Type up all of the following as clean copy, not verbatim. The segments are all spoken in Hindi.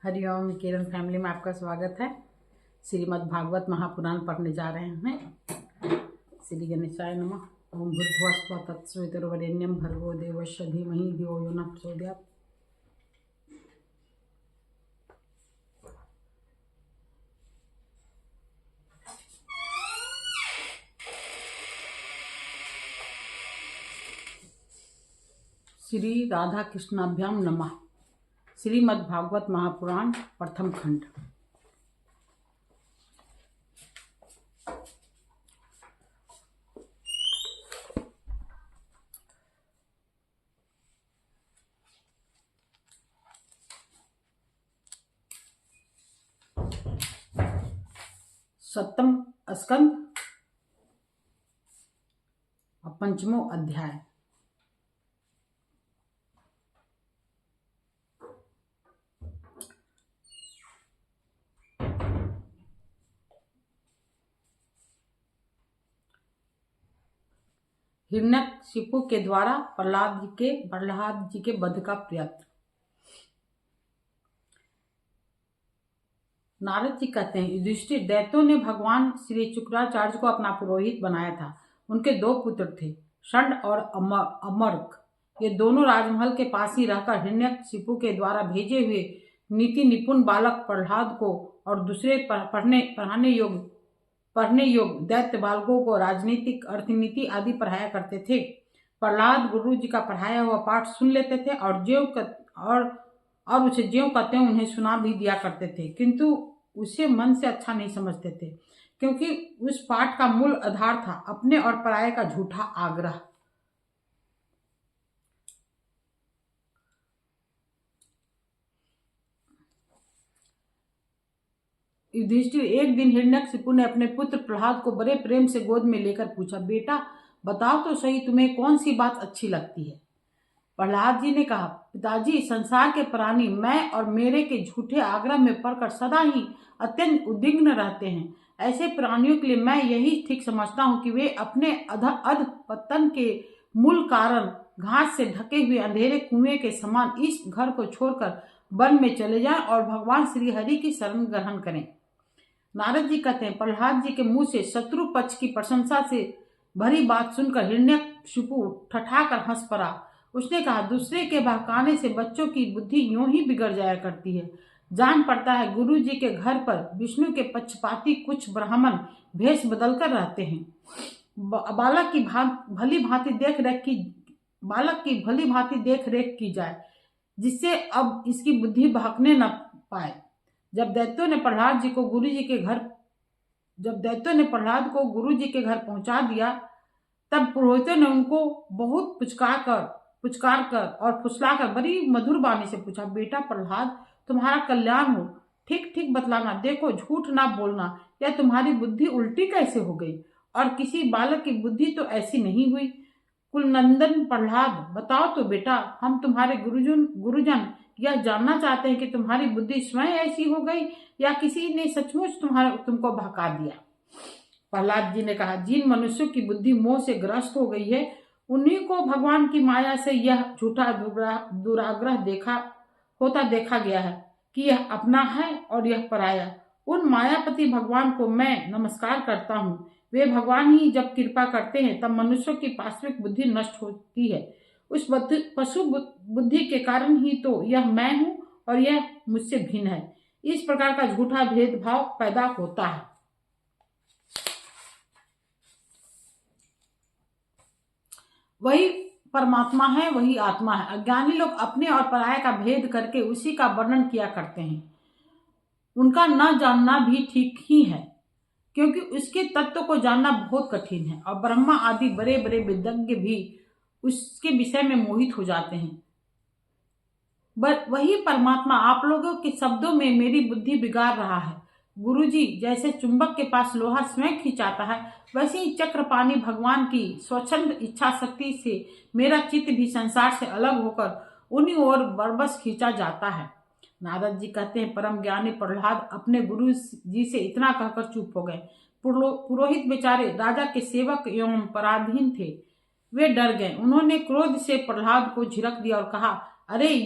हरिओम। किरण फैमिली में आपका स्वागत है। श्रीमद् भागवत महापुराण पढ़ने जा रहे हैं। श्री गणेशाय नमः। ओम भूर्भुवः स्वः तत्सवितुर्वरेण्यं भर्गो देवस्य धीमहि धियो यो नः प्रचोदयात्। श्री राधा कृष्णाभ्याम नमः। श्रीमद् भागवत महापुराण प्रथम खंड। सप्तम स्कंद और पंचमो अध्याय। हिरण्यकशिपु के द्वारा प्रहलाद जी के वध का प्रयत्न। नारद जी कहते हैं, युधिष्ठिर, दैत्यों ने भगवान श्री शुक्राचार्य को अपना पुरोहित बनाया था। उनके दो पुत्र थे, षंड और अमर्क। ये दोनों राजमहल के पास ही रहकर हिरण्यकशिपु के द्वारा भेजे हुए नीति निपुण बालक प्रहलाद को और दूसरे पढ़ने योग्य दैत्य बालकों को राजनीतिक, अर्थनीति आदि पढ़ाया करते थे। प्रहलाद गुरु जी का पढ़ाया हुआ पाठ सुन लेते थे और उसे ज्यों का त्यों उन्हें सुना भी दिया करते थे, किंतु उसे मन से अच्छा नहीं समझते थे, क्योंकि उस पाठ का मूल आधार था अपने और पराये का झूठा आग्रह। युधिष्ठिर, एक दिन हिरण्यकशिपु ने अपने पुत्र प्रहलाद को बड़े प्रेम से गोद में लेकर पूछा, बेटा बताओ तो सही, तुम्हें कौन सी बात अच्छी लगती है? प्रहलाद जी ने कहा, पिताजी, संसार के प्राणी मैं और मेरे के झूठे आग्रह में पड़कर सदा ही अत्यंत उद्विग्न रहते हैं। ऐसे प्राणियों के लिए मैं यही ठीक समझता हूँ कि वे अपने अध पतन के मूल कारण घास से ढके हुए अंधेरे कुएं के समान इस घर को छोड़कर वन में चले जाएं और भगवान श्री हरि की शरण ग्रहण करें। नारद जी कहते हैं, प्रहलाद जी के मुंह से शत्रु पक्ष की प्रशंसा से भरी बात सुनकर हिरण्यकशिपु ठठाकर हंस पड़ा। उसने कहा, दूसरे के बहकाने से बच्चों की बुद्धि यूं ही बिगड़ जाया करती है। जान पड़ता है गुरु जी के घर पर विष्णु के पक्षपाती कुछ ब्राह्मण भेष बदलकर रहते हैं। बालक की भली भांति देख रेख की जाए, जिससे अब इसकी बुद्धि बहकने न पाए। जब दैत्यों ने प्रहलाद को गुरु जी के घर पहुंचा दिया, तब पुरोहितों ने उनको बहुत पुचकार कर और फुसलाकर बड़ी मधुर वाणी से पूछा, बेटा प्रहलाद, तुम्हारा कल्याण हो, ठीक ठीक बतलाना, देखो झूठ ना बोलना, या तुम्हारी बुद्धि उल्टी कैसे हो गई? और किसी बालक की बुद्धि तो ऐसी नहीं हुई। कुलनंदन प्रहलाद, बताओ तो बेटा, हम तुम्हारे गुरुजन यह जानना चाहते हैं कि तुम्हारी बुद्धि स्वयं ऐसी हो गई या किसी ने सचमुच तुमको बहका दिया। प्रहलाद जी ने कहा, जिन मनुष्यों की बुद्धि मोह से ग्रस्त हो गई है, उन्हीं को भगवान की माया से यह झूठा दुराग्रह देखा गया है कि यह अपना है और यह पराया। उन मायापति भगवान को मैं नमस्कार करता हूँ। वे भगवान ही जब कृपा करते हैं तब मनुष्यों की पाश्विक बुद्धि नष्ट होती है। उस पशु बुद्धि के कारण ही तो यह मैं हूँ और यह मुझसे भिन्न है। इस प्रकार का झूठा भेदभाव पैदा होता है। वही परमात्मा है, वही आत्मा है। अज्ञानी लोग अपने और पराये का भेद करके उसी का वर्णन किया करते हैं। उनका न जानना भी ठीक ही है, क्योंकि उसके तत्व को जानना बहुत कठिन है और ब्रह्मा आदि बड़े बड़े विद्वान भी उसके विषय में मोहित हो जाते हैं। वही परमात्मा आप लोगों के शब्दों में मेरी बुद्धि बिगाड़ रहा है। गुरुजी जैसे चुंबक के पास लोहा स्वयं खिंचाता है, वैसे ही चक्रपाणी भगवान की स्वच्छंद इच्छा शक्ति से मेरा चित्त भी संसार से अलग होकर उन्हीं ओर बरबस खींचा जाता है। नारद जी कहते हैं, परम ज्ञानी प्रहलाद अपने गुरु जी से इतना कहकर चुप हो गए। पुरोहित बेचारे राजा के सेवक एवं पराधीन थे, वे डर गए। उन्होंने क्रोध से प्रहलाद को झिड़क दिया और कहा, अरे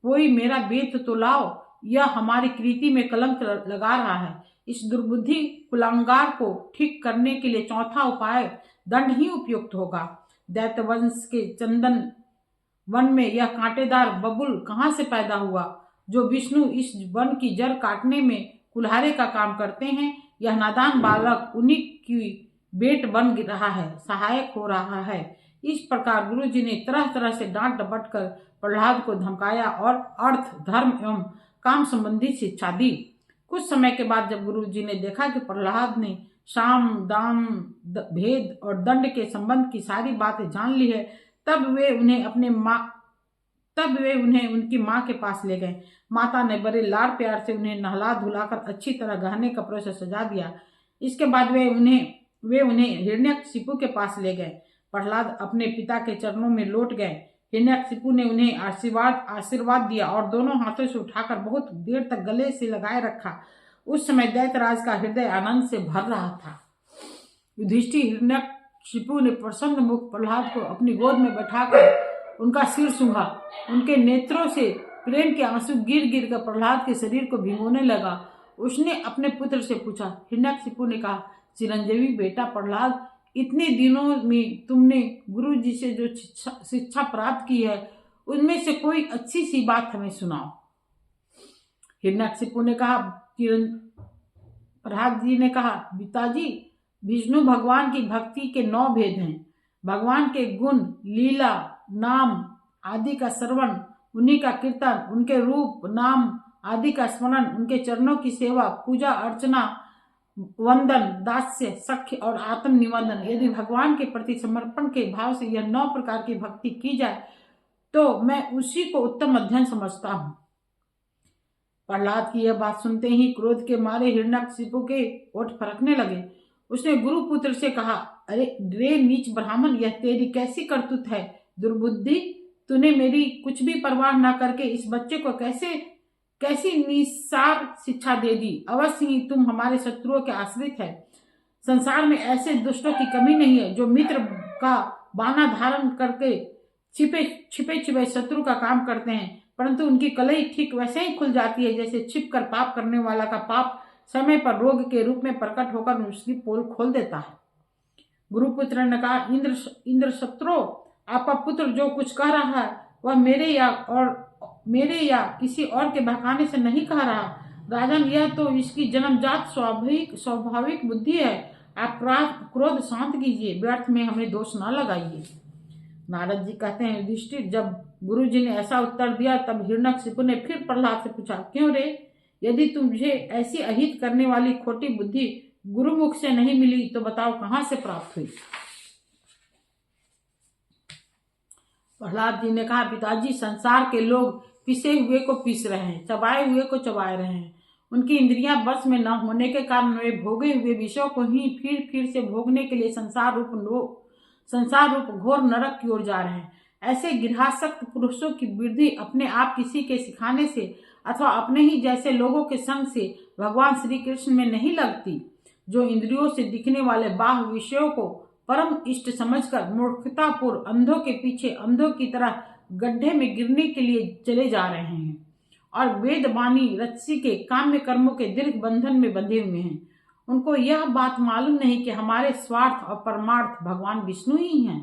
कोई मेरा वेद तो लाओ, यह हमारी कृति में कलंक लगा रहा है। इस दुर्बुद्धि कुलांगार को ठीक करने के लिए चौथा उपाय दंड ही उपयुक्त होगा। दैत्यवंश के चंदन वन में यह कांटेदार बबुल कहाँ से पैदा हुआ जो विष्णु इस वन की जड़ काटने में कुल्हारे का काम करते हैं? यह नादान बालक उन्हीं की बेट बन रहा है, सहायक हो रहा है। इस प्रकार गुरु जी ने तरह तरह से डांट डपट कर प्रहलाद को धमकाया और अर्थ, धर्म एवं काम संबंधी शिक्षा दी। कुछ समय के बाद जब गुरु जी ने देखा कि प्रहलाद ने साम दाम भेद और दंड के संबंध की सारी बातें जान ली है, तब वे उन्हें उनकी माँ के पास ले गए। माता ने बड़े लाड़ प्यार से उन्हें नहला धुलाकर अच्छी तरह गहने कपड़ों से सजा दिया। इसके बाद वे उन्हें हिरण्यकशिपु के पास ले गए। प्रहलाद अपने पिता के चरणों में लौट गए। हिरण्यकशिपु ने उन्हें आशीर्वाद दिया और दोनों हाथों से उठाकर बहुत देर तक गले से लगाए रखा। उस समय दैत्यराज का हृदय आनंद से भर रहा था। युधिष्ठिर हिरण्यकशिपु ने प्रसन्न मुख प्रहलाद को अपनी गोद में बैठाकर उनका सिर सूंघा। उनके नेत्रों से प्रेम के आंसू गिर गिर कर प्रहलाद के शरीर को भिगोने लगा। उसने अपने पुत्र से पूछा। हिरण्यकशिपु ने कहा, चिरंजीवी बेटा प्रहलाद, इतने दिनों में तुमने गुरु जी से जो शिक्षा प्राप्त की है उनमें से कोई अच्छी सी बात हमें सुनाओ। हिरण्यकशिपु ने कहा, प्रहलाद जी ने कहा, पिताजी, विष्णु भगवान की भक्ति के 9 भेद हैं। भगवान के गुण, लीला, नाम आदि का श्रवण, उन्हीं का कीर्तन, उनके रूप नाम आदि का स्मरण, उनके चरणों की सेवा, पूजा अर्चना, वंदन, दास्य, सख्य और आत्म निवेदन। यदि भगवान के प्रति समर्पण के भाव से यह 9 प्रकार की भक्ति की जाए तो मैं उसी को उत्तम अध्ययन समझता हूँ। प्रहलाद की यह बात सुनते ही क्रोध के मारे हिरण्यकशिपु के ओठ फरकने लगे। उसने गुरुपुत्र से कहा, अरे रे नीच ब्राह्मण, यह तेरी कैसी करतूत है? दुर्बुद्धि, तूने मेरी कुछ भी परवाह न करके इस बच्चे को कैसी निस्सार शिक्षा दे दी। अवश्य ही तुम हमारे शत्रुओं के आश्रित है। संसार में ऐसे दुष्टों की कमी नहीं है जो मित्र का बाना धारण करके छिपे शत्रु का काम करते हैं, परंतु उनकी कलई ठीक वैसे ही खुल जाती है जैसे छिप कर पाप करने वाला का पाप समय पर रोग के रूप में प्रकट होकर उसकी पोल खोल देता है। गुरुपुत्र ने कहा, इंद्र शत्रु, आपका पुत्र जो कुछ कह रहा है वह मेरे या किसी और के बहकाने से नहीं कह रहा। राजन, यह तो इसकी जन्मजात स्वाभाविक बुद्धि है। आप क्रोध शांत कीजिए, व्यर्थ में हमें दोष न लगाइए। नारद जी कहते हैं, युधिष्ठिर, जब गुरु जी ने ऐसा उत्तर दिया तब हिरण्यकशिपु ने फिर प्रहलाद से पूछा, क्यों रे? यदि तुझे ऐसी अहित करने वाली खोटी बुद्धि गुरुमुख से नहीं मिली तो बताओ कहाँ से प्राप्त हुई? प्रहलाद जी ने कहा, पिताजी, संसार के लोग पिसे हुए को पीस रहे हैं, चबाए हुए को चबाए रहे हैं। उनकी इंद्रियां बस में न होने के कारण वे भोगे हुए विषयों को ही फिर से भोगने के लिए संसार रूप घोर नरक की ओर जा रहे हैं। ऐसे गिरहासक्त पुरुषों की वृद्धि अपने आप किसी के सिखाने से अथवा अपने ही जैसे लोगों के संग से भगवान श्री कृष्ण में नहीं लगती। जो इंद्रियों से दिखने वाले बाह्य विषयों को परम इष्ट समझकर मूर्खतापूर्व अंधों के पीछे अंधों की तरह गड्ढे में गिरने के लिए चले जा रहे हैं और वेदवाणी रस्सी के काम्य कर्मों के दीर्घ बंधन में बंधे हुए हैं। उनको यह बात मालूम नहीं कि हमारे स्वार्थ और परमार्थ भगवान विष्णु ही हैं।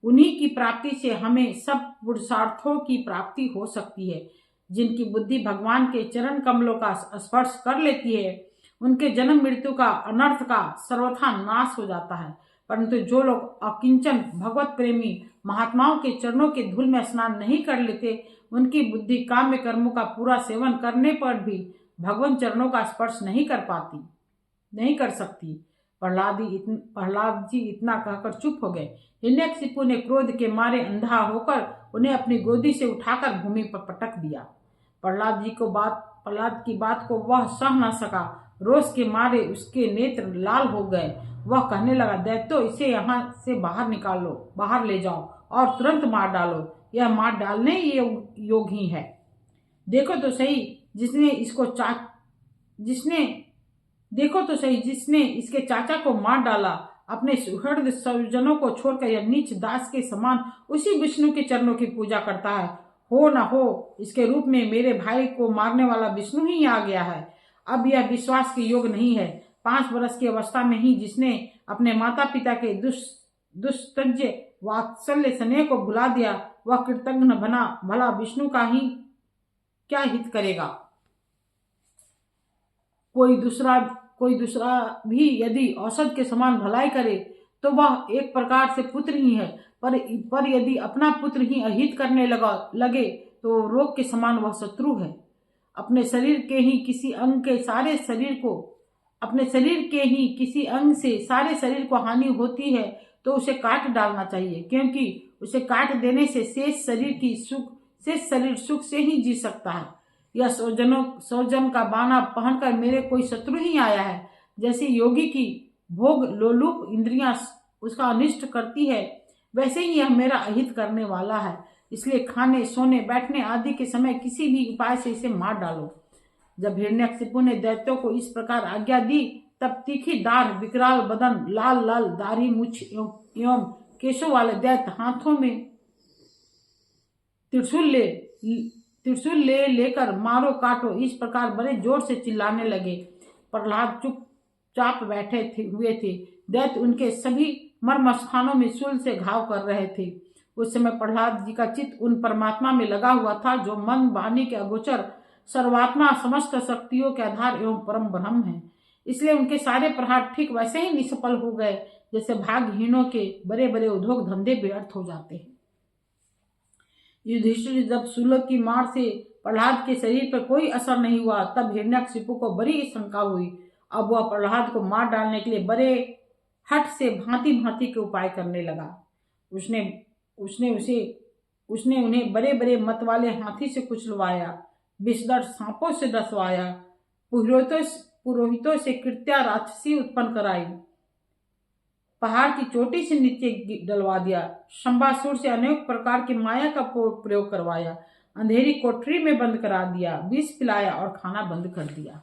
उन्हीं की प्राप्ति से हमें सब पुरुषार्थों की प्राप्ति हो सकती है। जिनकी बुद्धि भगवान के चरण कमलों का स्पर्श कर लेती है उनके जन्म मृत्यु का अनर्थ का सर्वथा नाश हो जाता है। परंतु जो लोग अकिंचन भगवत प्रेमी महात्माओं के चरणों के धूल में स्नान नहीं कर लेते उनकी बुद्धि काम्य कर्मों का पूरा सेवन करने पर भी भगवान चरणों का स्पर्श नहीं कर सकती। प्रहलाद जी इतना कहकर चुप हो गए। हिरण्यकशिपु ने क्रोध के मारे अंधा होकर उन्हें अपनी गोदी से उठाकर भूमि पर पटक दिया। प्रहलाद की बात को वह सह न सका। रोष के मारे उसके नेत्र लाल हो गए। वह कहने लगा, दैत्यो, इसे यहाँ से बाहर ले जाओ और तुरंत मार डालो। यह मार डालने योग ही है। देखो तो सही जिसने इसके चाचा को मार डाला अपने सुहृद स्वजनों को छोड़कर यह नीच दास के समान उसी विष्णु के चरणों की पूजा करता है। हो न हो इसके रूप में मेरे भाई को मारने वाला विष्णु ही आ गया है। अब यह विश्वास के योग नहीं है। 5 वर्ष की अवस्था में ही जिसने अपने माता पिता के दुस्तज्य वात्सल्य स्नेह को भुला दिया, वह कृतज्ञ बना भला विष्णु का ही क्या हित करेगा। कोई दूसरा भी यदि औषध के समान भलाई करे तो वह एक प्रकार से पुत्र ही है, पर यदि अपना पुत्र ही अहित करने लगे तो रोग के समान वह शत्रु है। अपने शरीर के ही किसी अंग से सारे शरीर को हानि होती है तो उसे काट डालना चाहिए, क्योंकि उसे काट देने से शेष शरीर सुख से ही जी सकता है। यह सौजन का बाना पहनकर मेरे कोई शत्रु ही आया है। जैसे योगी की भोग लोलुप इंद्रियां उसका अनिष्ट करती है, वैसे ही यह मेरा अहित करने वाला है। इसलिए खाने सोने बैठने आदि के समय किसी भी उपाय से इसे मार डालो। जब हिरण्यकशिपु ने दैत्यों को इस प्रकार आज्ञा दी, तब तीखी दाढ़, विकराल बदन, लाल लाल दाढ़ी मूछ एवं केशों वाले दैत्य हाथों में त्रिशूल लेकर मारो काटो इस प्रकार बड़े जोर से चिल्लाने लगे। प्रहलाद चुपचाप बैठे हुए थे। दैत्य उनके सभी मर्म स्थानों में शूल से घाव कर रहे थे। उस समय प्रहलाद जी का चित्त उन परमात्मा में लगा हुआ था जो मन वाणी के अगोचर सर्वात्मा, समस्त शक्तियों के आधार एवं परम ब्रह्म है। इसलिए उनके सारे प्रहार ठीक वैसे ही निष्फल हो गए जैसे भागहीनों के बड़े बड़े उद्योग धंधे व्यर्थ हो जाते हैं। युधिष्ठिर जब शूल की मार से प्रहलाद के शरीर पर कोई असर नहीं हुआ, तब हिरण्यकशिपु को बड़ी शंका हुई। अब वह प्रहलाद को मार डालने के लिए बड़े हठ से भांति भांति के उपाय करने लगा। उसने उन्हें बड़े बड़े मत वाले हाथी से कुचलवाया, विषधर सांपों से डसवाया, पुरोहितों से कृत्या राक्षसी उत्पन्न कराई, पहाड़ की चोटी से नीचे डलवा दिया, शंबासुर से अनेक प्रकार की माया का प्रयोग करवाया, अंधेरी कोठरी में बंद करा दिया, विष पिलाया और खाना बंद कर दिया।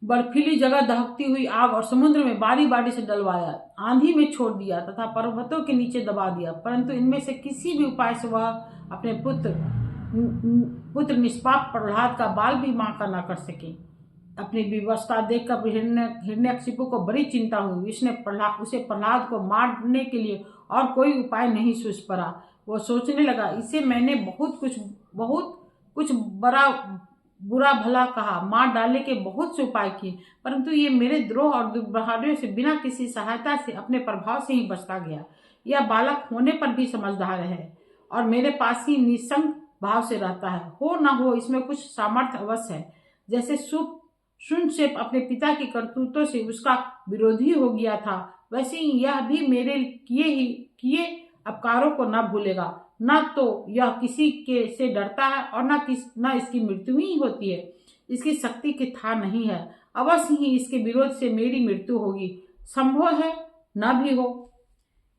बर्फीली जगह दहकती हुई आग और समुद्र में बारी बारी से डलवाया, आंधी में छोड़ दिया तथा पर्वतों के नीचे दबा दिया, परंतु इनमें से किसी भी उपाय से वह अपने पुत्र निष्पाप प्रहलाद का बाल भी बांका न कर सके। अपनी विवशता देखकर हिरण्यकशिपु को बड़ी चिंता हुई। उसे प्रहलाद को मारने के लिए और कोई उपाय नहीं सूझ पड़ा। वो सोचने लगा, इसे मैंने बहुत कुछ बुरा भला कहा, मार डालने के बहुत से उपाय किए, परंतु ये मेरे द्रोह और दुर्व्यवहारों से बिना किसी सहायता से अपने प्रभाव से ही बचता गया। यह बालक होने पर भी समझदार है और मेरे पास ही निसंग भाव से रहता है। हो न हो इसमें कुछ सामर्थ्य अवश्य है। जैसे सुनशेप अपने पिता की करतूतों से उसका विरोधी हो गया था, वैसे ही यह भी मेरे किए अपकारों को न भूलेगा। न तो यह किसी के से डरता है और न इसकी मृत्यु ही होती है। इसकी शक्ति की था नहीं है, अवश्य ही इसके विरोध से मेरी मृत्यु होगी, संभव है न भी हो।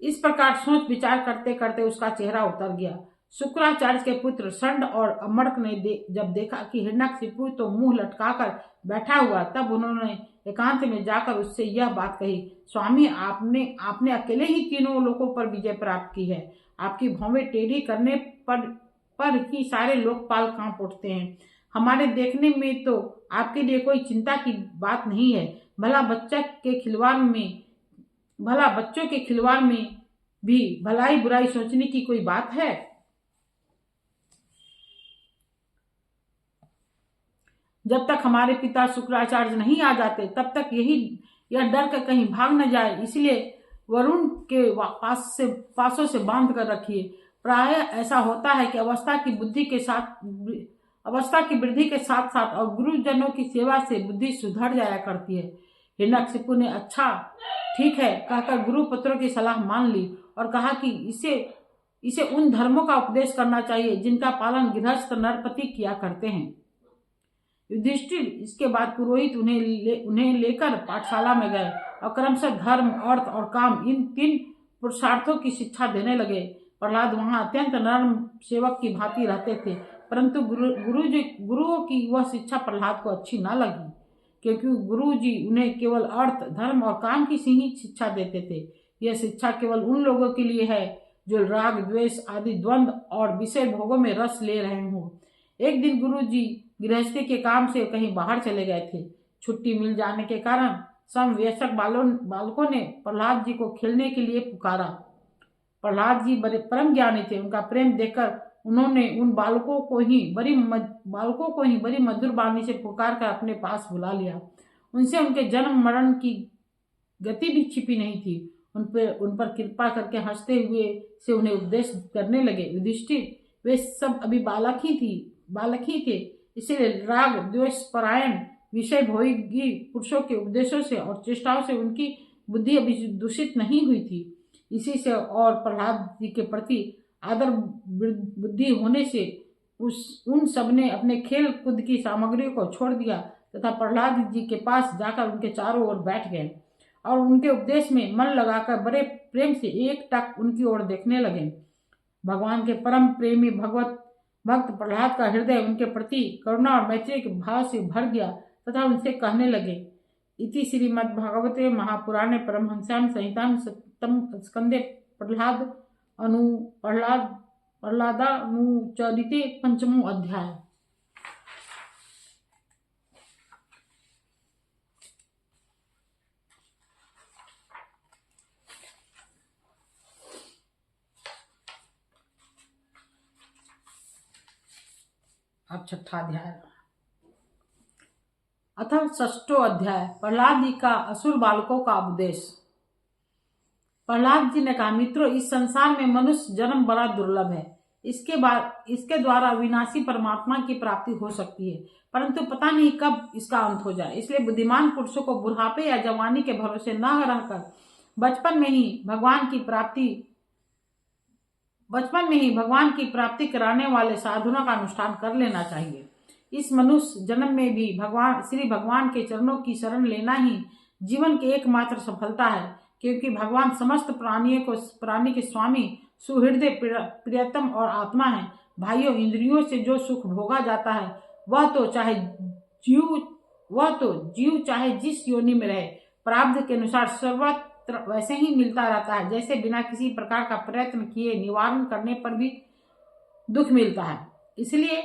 इस प्रकार सोच विचार करते करते उसका चेहरा उतर गया। शुक्राचार्य के पुत्र षंड और अमर्क ने जब देखा कि हिरण्यकशिपु तो मुंह लटकाकर बैठा हुआ, तब उन्होंने एकांत में जाकर उससे यह बात कही, स्वामी, आपने अकेले ही तीनों लोकों पर विजय प्राप्त की है। आपकी भौवें टेढ़ी करने पर ही सारे लोकपाल कांप उठते हैं। हमारे देखने में तो आपके लिए कोई चिंता की बात नहीं है। भला बच्चों के खिलवाड़ में भी भलाई बुराई सोचने की कोई बात है? जब तक हमारे पिता शुक्राचार्य नहीं आ जाते तब तक यह डर कर कहीं भाग न जाए, इसलिए वरुण के पासों से बांध कर रखिए। प्राय ऐसा होता है कि अवस्था की वृद्धि के साथ साथ और गुरुजनों की सेवा से बुद्धि सुधर जाया करती है। हिरण्यकशिपु ने अच्छा ठीक है कहकर गुरुपुत्रों की सलाह मान ली और कहा कि इसे उन धर्मों का उपदेश करना चाहिए जिनका पालन गृहस्थ नरपति किया करते हैं। युधिष्ठिर इसके बाद पुरोहित उन्हें लेकर पाठशाला में गए और क्रमशः धर्म, अर्थ और काम इन 3 पुरुषार्थों की शिक्षा देने लगे। प्रहलाद वहां अत्यंत नर्म सेवक की भांति रहते थे, परंतु गुरुओं की वह शिक्षा प्रहलाद को अच्छी न लगी, क्योंकि गुरु जी उन्हें केवल अर्थ, धर्म और काम की ही शिक्षा देते थे। यह शिक्षा केवल उन लोगों के लिए है जो राग, द्वेष आदि द्वंद्व और विषय भोगों में रस ले रहे हों। एक दिन गुरु जी गृहस्थी के काम से कहीं बाहर चले गए थे। छुट्टी मिल जाने के कारण समवयस्क बालकों ने प्रहलाद जी को खेलने के लिए पुकारा। प्रहलाद जी बड़े परम ज्ञानी थे। उनका प्रेम देखकर उन्होंने उन बालकों को ही बड़ी मधुर वाणी से पुकार कर अपने पास बुला लिया। उनसे उनके जन्म मरण की गति भी छिपी नहीं थी। उन पर कृपा करके हंसते हुए से उन्हें उपदेश करने लगे। युधिष्ठिर, वे सब अभी बालक ही थे, इसलिए राग द्वेष परायण विषय भोगी पुरुषों के उपदेशों से और चेष्टाओं से उनकी बुद्धि अभी दूषित नहीं हुई थी। इसी से और प्रहलाद जी के प्रति आदर बुद्धि होने से उन सब ने अपने खेल कूद की सामग्रियों को छोड़ दिया तथा प्रहलाद जी के पास जाकर उनके चारों ओर बैठ गए और उनके उपदेश में मन लगाकर बड़े प्रेम से एकटक उनकी ओर देखने लगे। भगवान के परम प्रेमी भक्त प्रहलाद का हृदय उनके प्रति करुणा और मैत्री के भाव से भर गया तथा उनसे कहने लगे। इति श्रीमद्भागवते महापुराणे परमहंस्यां संहितां सप्तम स्कंदे प्रहलादानुचरिते पंचमो अध्याय। अब छठा अध्याय। अतः षष्ठो अध्याय। प्रहलाद जी का असुर बालकों का उपदेश। प्रहलाद जी ने कहा, मित्रों, इस संसार में मनुष्य जन्म बड़ा दुर्लभ है। इसके द्वारा विनाशी परमात्मा की प्राप्ति हो सकती है, परंतु पता नहीं कब इसका अंत हो जाए। इसलिए बुद्धिमान पुरुषों को बुढ़ापे या जवानी के भरोसे न रहकर बचपन में ही भगवान की प्राप्ति कराने वाले साधनों का अनुष्ठान कर लेना चाहिए। इस मनुष्य जन्म में भी श्री भगवान के चरणों की शरण लेना ही जीवन की एकमात्र सफलता है, क्योंकि भगवान समस्त प्राणी के स्वामी, सुहृदय, प्रियतम और आत्मा है। भाइयों, इंद्रियों से जो सुख भोगा जाता है वह तो जीव चाहे जिस योनि में रहे प्रारब्ध के अनुसार सर्वत्र वैसे ही मिलता रहता है, जैसे बिना किसी प्रकार का प्रयत्न किए निवारण करने पर भी दुख मिलता है। इसलिए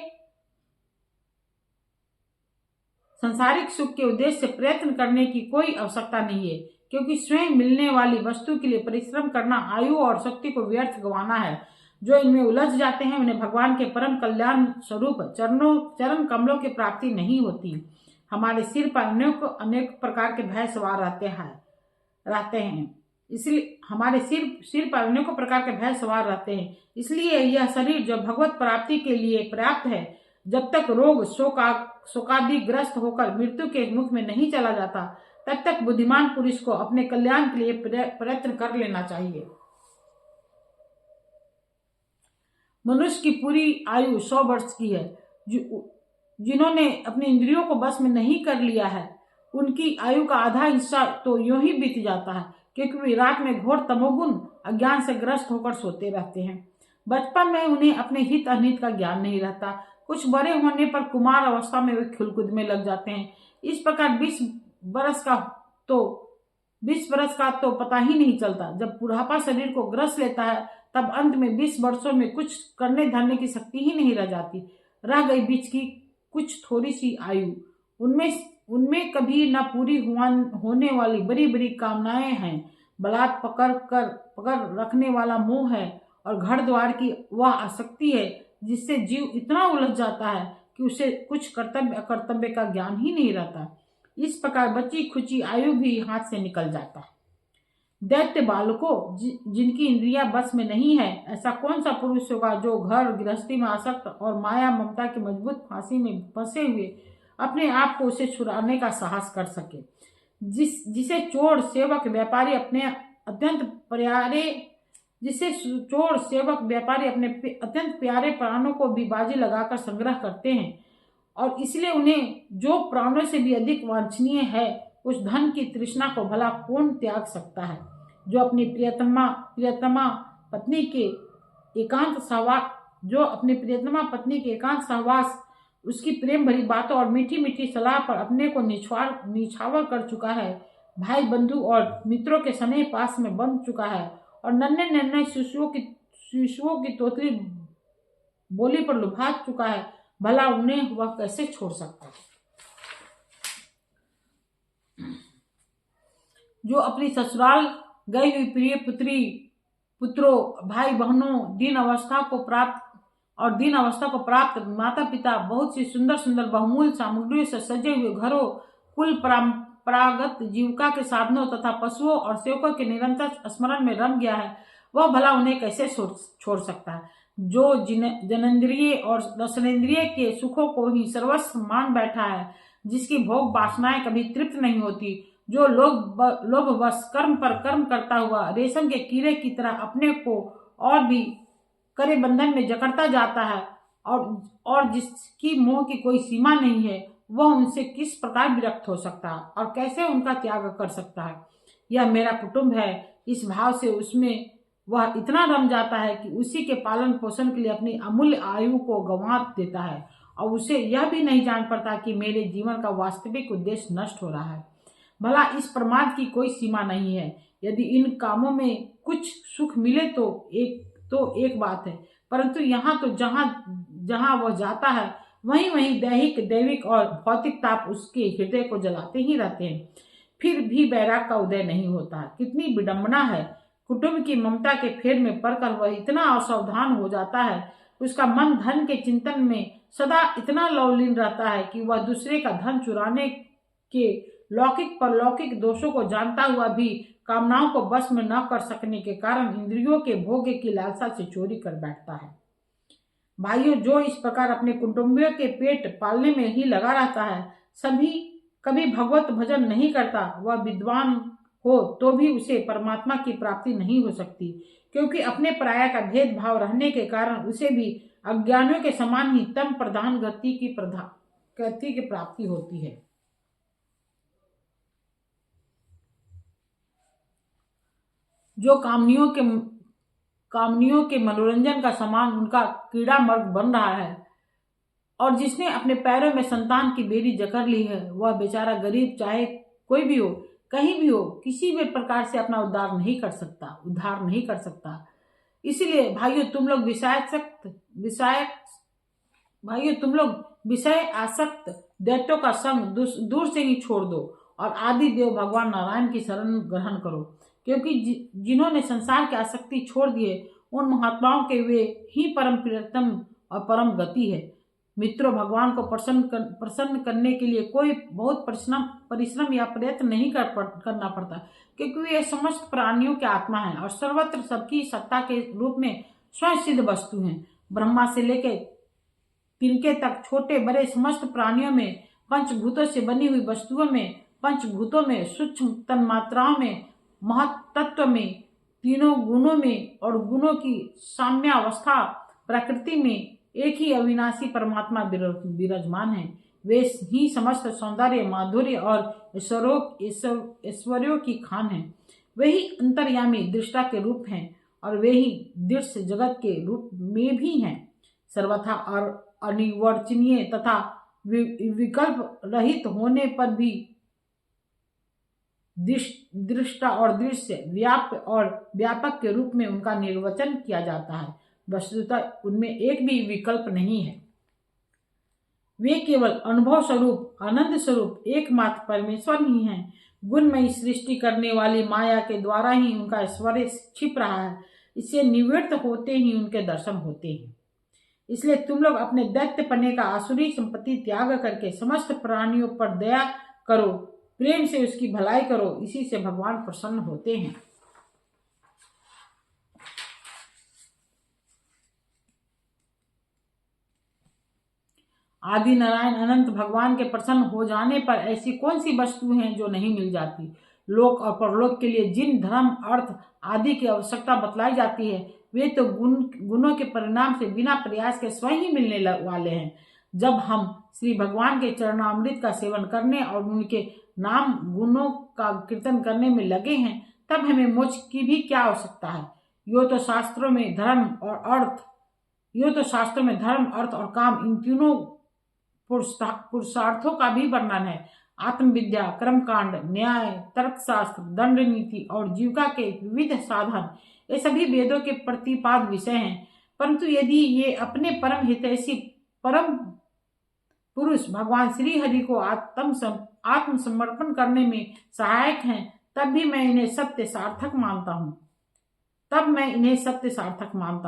सांसारिक सुख के उद्देश्य से प्रयत्न करने की कोई आवश्यकता नहीं है, क्योंकि स्वयं मिलने वाली वस्तु के लिए परिश्रम करना आयु और शक्ति को व्यर्थ गंवाना है। जो इनमें उलझ जाते हैं उन्हें भगवान के परम कल्याण स्वरूप चरण कमलों की प्राप्ति नहीं होती। हमारे सिर पर अनेक प्रकार के भय सवार रहते हैं। इसलिए हमारे सिर पर अनेकों प्रकार के भय सवार रहते हैं। इसलिए यह शरीर जो भगवत प्राप्ति के लिए पर्याप्त है, जब तक रोग शोकादि ग्रस्त होकर मृत्यु के मुख में नहीं चला जाता, तब तक बुद्धिमान पुरुष को अपने कल्याण के लिए प्रयत्न कर लेना चाहिए। मनुष्य की पूरी आयु 100 वर्ष की है। जिन्होंने अपनी इंद्रियों को बस में नहीं कर लिया है, उनकी आयु का आधा हिस्सा तो यूं ही बीत जाता है, क्योंकि वे रात में घोर तमोगुण अज्ञान से ग्रस्त होकर सोते रहते हैं। बचपन में उन्हें अपने हित अहित का ज्ञान नहीं रहता। कुछ बड़े होने पर कुमार अवस्था में वे खेलकूद में लग जाते हैं। इस प्रकार 20 बरस का तो पता ही नहीं चलता। जब बुढ़ापा शरीर को ग्रस लेता है, तब अंत में 20 वर्षों में कुछ करने धरने की शक्ति ही नहीं रह जाती। रह गई बीच की कुछ थोड़ी सी आयु। उनमें कभी न पूरी होने वाली बड़ी बड़ी कामनाएं हैं। बलात् पकड़ रखने वाला मोह है और घर द्वार की वह आसक्ति है, जिससे जीव इतना उलझ जाता है कि उसे कुछ कर्तव्य अकर्तव्य का ज्ञान ही नहीं रहता। इस प्रकार बची खुची आयु भी हाथ से निकल जाता है। दैत्य बालकों, जिनकी इंद्रियां बस में नहीं है, ऐसा कौन सा पुरुष होगा जो घर गृहस्थी में आसक्त और माया ममता की मजबूत फांसी में फंसे हुए अपने आप को उसे छुड़ाने का साहस कर सके। जिसे चोर सेवक व्यापारी अपने अत्यंत प्यारे प्राणों को भी बाजी लगाकर संग्रह करते हैं, और इसलिए उन्हें जो प्राणों से भी अधिक वांछनीय है, उस धन की तृष्णा को भला कौन त्याग सकता है। जो अपनी प्रियतमा पत्नी के एकांत सहवास उसकी प्रेम भरी बातों और मीठी मीठी सलाह पर अपने को निछावर कर चुका है। भाई बंधु और मित्रों के स्नेह पास में बंध चुका है और नन्हे नन्हे शिशुओं की तोतली बोली पर लुभा चुका है। भला उन्हें वह कैसे छोड़ सकता है, जो अपनी ससुराल गई हुई प्रिय पुत्रों, भाई बहनों, दीन अवस्था को प्राप्त माता पिता, बहुत सी सुंदर सुंदर बहुमूल्य सामग्रियों से सजे हुए घरों, कुल परंपरागत जीविका के साधनों तथा पशुओं और सेवकों के निरंतर स्मरण में रम गया है, वह भला उन्हें कैसे छोड़ सकता है। जो जनेंद्रिय और रसनेन्द्रिय के सुखों को ही सर्वस्व मान बैठा है, जिसकी भोग वासनाएं कभी तृप्त नहीं होती, जो लोभवश कर्म पर कर्म करता हुआ रेशम के कीड़े की तरह अपने को और भी करे बंधन में जकड़ता जाता है और जिसकी मोह की कोई सीमा नहीं है, वह उनसे किस प्रकार विरक्त हो सकता है और कैसे उनका त्याग कर सकता है। यह मेरा कुटुंब है, इस भाव से उसमें वह इतना रम जाता है कि उसी के पालन पोषण के लिए अपनी अमूल्य आयु को गंवा देता है और उसे यह भी नहीं जान पड़ता कि मेरे जीवन का वास्तविक उद्देश्य नष्ट हो रहा है। भला इस प्रमाद की कोई सीमा नहीं है। यदि इन कामों में कुछ सुख मिले तो एक बात है, परंतु यहाँ तो जहाँ वह जाता है वहीं दैविक और भौतिक ताप उसके हृदय को जलाते ही रहते हैं, फिर भी बैराग का उदय नहीं होता। कितनी विडंबना है। कुटुंब की ममता के फेर में पड़कर वह इतना असावधान हो जाता है, उसका मन धन के चिंतन में सदा इतना लवलीन रहता है कि वह दूसरे का धन चुराने के लौकिक परलौकिक दोषों को जानता हुआ भी कामनाओं को बस में न कर सकने के कारण इंद्रियों के भोग की लालसा से चोरी कर बैठता है। भाइयों, जो इस प्रकार अपने कुटुंबियों के पेट पालने में ही लगा रहता है, कभी भगवत भजन नहीं करता, वह विद्वान हो तो भी उसे परमात्मा की प्राप्ति नहीं हो सकती, क्योंकि अपने पराया का भेदभाव रहने के कारण उसे भी अज्ञानियों के समान ही तम प्रधान गति की प्राप्ति होती है। जो कामनियों के मनोरंजन का सामान उनका कीड़ा मर्ग बन रहा है और जिसने अपने पैरों में संतान की बेड़ी जकड़ ली है, वह बेचारा गरीब चाहे कोई भी हो, कहीं भी हो, किसी भी प्रकार से अपना उद्धार नहीं कर सकता। इसलिए भाइयों, तुम लोग विषय आसक्त दैत्यों का संग दूर से ही छोड़ दो और आदि देव भगवान नारायण की शरण ग्रहण करो, क्योंकि जिन्होंने संसार की आसक्ति छोड़ दिए, उन महात्माओं के वे ही परम प्रियतम और परम गति है। मित्रों, भगवान को प्रसन्न करने के लिए कोई बहुत परिश्रम या प्रयत्न नहीं करना पड़ता, क्योंकि वे समस्त प्राणियों के आत्मा हैं और सर्वत्र सबकी सत्ता के रूप में स्वयं सिद्ध वस्तु हैं। ब्रह्मा से लेकर तिनके तक छोटे बड़े समस्त प्राणियों में, पंचभूतों से बनी हुई वस्तुओं में, पंचभूतों में, सूक्ष्म तन्मात्राओं में, महत्त्व में, तीनों गुणों में और गुणों की साम्यावस्था प्रकृति में एक ही अविनाशी परमात्मा विराजमान है। वे ही समस्त सौंदर्य, माधुर्य और ऐश्वर्यों की खान है। वे ही अंतर्यामी दृष्टा के रूप हैं और वे ही दृश्य जगत के रूप में भी हैं। सर्वथा और अनिर्वचनीय तथा विकल्प रहित होने पर भी दृष्टा और दृश्य, व्याप्य और व्यापक के रूप में उनका निर्वचन किया जाता है। वस्तुतः उनमें एक भी विकल्प नहीं है। वे केवल अनुभव स्वरूप, आनंद स्वरूप एकमात्र परमेश्वर ही हैं। गुणमयी सृष्टि करने वाली माया के द्वारा ही उनका ऐश्वर्य छिप रहा है। इससे निवृत्त होते ही उनके दर्शन होते हैं। इसलिए तुम लोग अपने दैत्यपने का आसुरी संपत्ति त्याग करके समस्त प्राणियों पर दया करो, प्रेम से उसकी भलाई करो, इसी से भगवान प्रसन्न होते हैं। आदि नारायण अनंत भगवान के प्रसन्न हो जाने पर ऐसी कौन सी वस्तु हैं जो नहीं मिल जाती। लोक और परलोक के लिए जिन धर्म, अर्थ आदि की आवश्यकता बतलाई जाती है, वे तो गुणों के परिणाम से बिना प्रयास के स्वयं ही मिलने वाले हैं। जब हम श्री भगवान के चरणामृत का सेवन करने और उनके नाम गुणों का कीर्तन करने में लगे हैं, तब हमें मोक्ष की भी क्या आवश्यकता है। यो तो शास्त्रों में धर्म, अर्थ और काम, इन तीनों पुरुषार्थों का भी वर्णन है। आत्मविद्या, कर्मकांड, न्याय, तर्कशास्त्र, दंड नीति और जीविका के विविध साधन, ये सभी वेदों के प्रतिपाद विषय हैं। परंतु यदि ये अपने परम हितैषी परम पुरुष भगवान श्री हरि को आत्मसमर्पण करने में सहायक हैं, तब भी मैं इन्हें सत्य सार्थक मानता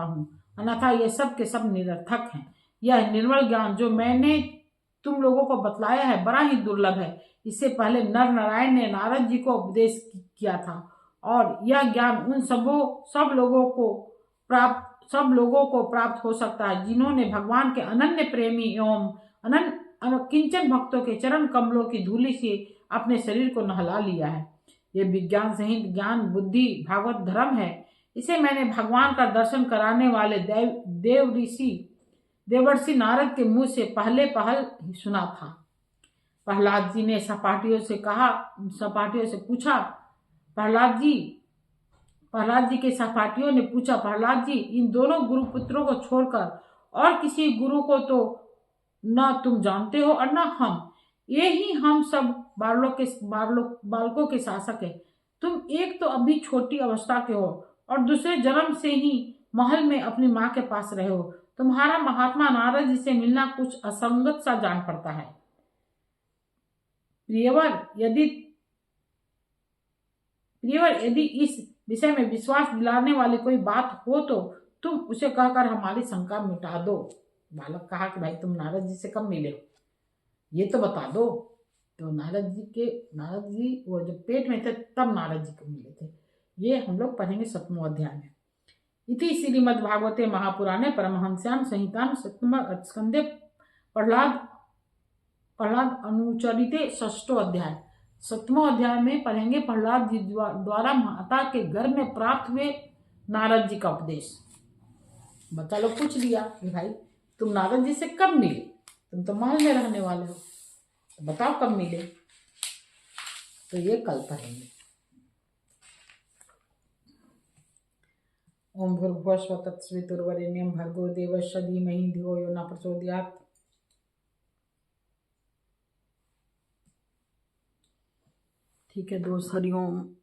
हूँ। अन्यथा ये सब के सब निरर्थक हैं। यह निर्मल ज्ञान जो मैंने तुम लोगों को बतलाया है बड़ा ही दुर्लभ है। इससे पहले नर नारायण ने नारद जी को उपदेश किया था और यह ज्ञान उन सब लोगों को प्राप्त हो सकता है जिन्होंने भगवान के अनन्य प्रेमी एवं किंचन भक्तों के चरण कमलों की धूलि से अपने शरीर को नहला लिया है। ये विज्ञान सहित ज्ञान बुद्धि भागवत धर्म है। इसे मैंने भगवान का दर्शन कराने वाले देवर्षि नारद के मुंह से पहल ही सुना था। प्रहलाद जी ने सपाटियों से पूछा, प्रहलाद जी के सहपाठियों ने पूछा, प्रहलाद जी, इन दोनों गुरुपुत्रों को छोड़कर और किसी गुरु को तो न तुम जानते हो और न हम। ये ही हम सब बालकों के शासक है। तुम एक तो अभी छोटी अवस्था के हो और दूसरे जन्म से ही महल में अपनी माँ के पास रहे हो। तुम्हारा महात्मा नारद जी से मिलना कुछ असंगत सा जान पड़ता है। प्रियवर, यदि इस विषय में विश्वास दिलाने वाली कोई बात हो तो तुम उसे कहकर हमारी शंका मिटा दो। बालक कहा कि भाई तुम नारद जी से कब मिले हो, ये तो बता दो। तो नारद जी वो जब पेट में थे तब नारद जी को मिले थे। ये हम लोग पढ़ेंगे 7वें अध्याय में। इति श्रीमद्भागवते महापुराणे परमहंस्यां संहितां 7वें स्कंदे प्रहलाद अनुचरिते 6ठो अध्याय। 7वें अध्याय में पढ़ेंगे प्रहलाद जी द्वारा माता के गर्भ में प्राप्त हुए नारद जी का उपदेश। बच्चा लोग पूछ लिया कि भाई तुम नारद जी से कब मिले, तुम तो महल में रहने वाले हो, तो बताओ कब मिले। तो ये कल पढ़ेंगे। ओम भूर्भुवस्सुः तत्सवितुर्वरेण्यं भर्गो देवस्य धीमहि धियो यो न प्रचोदयात्। ठीक है दोस्त, हरिओम।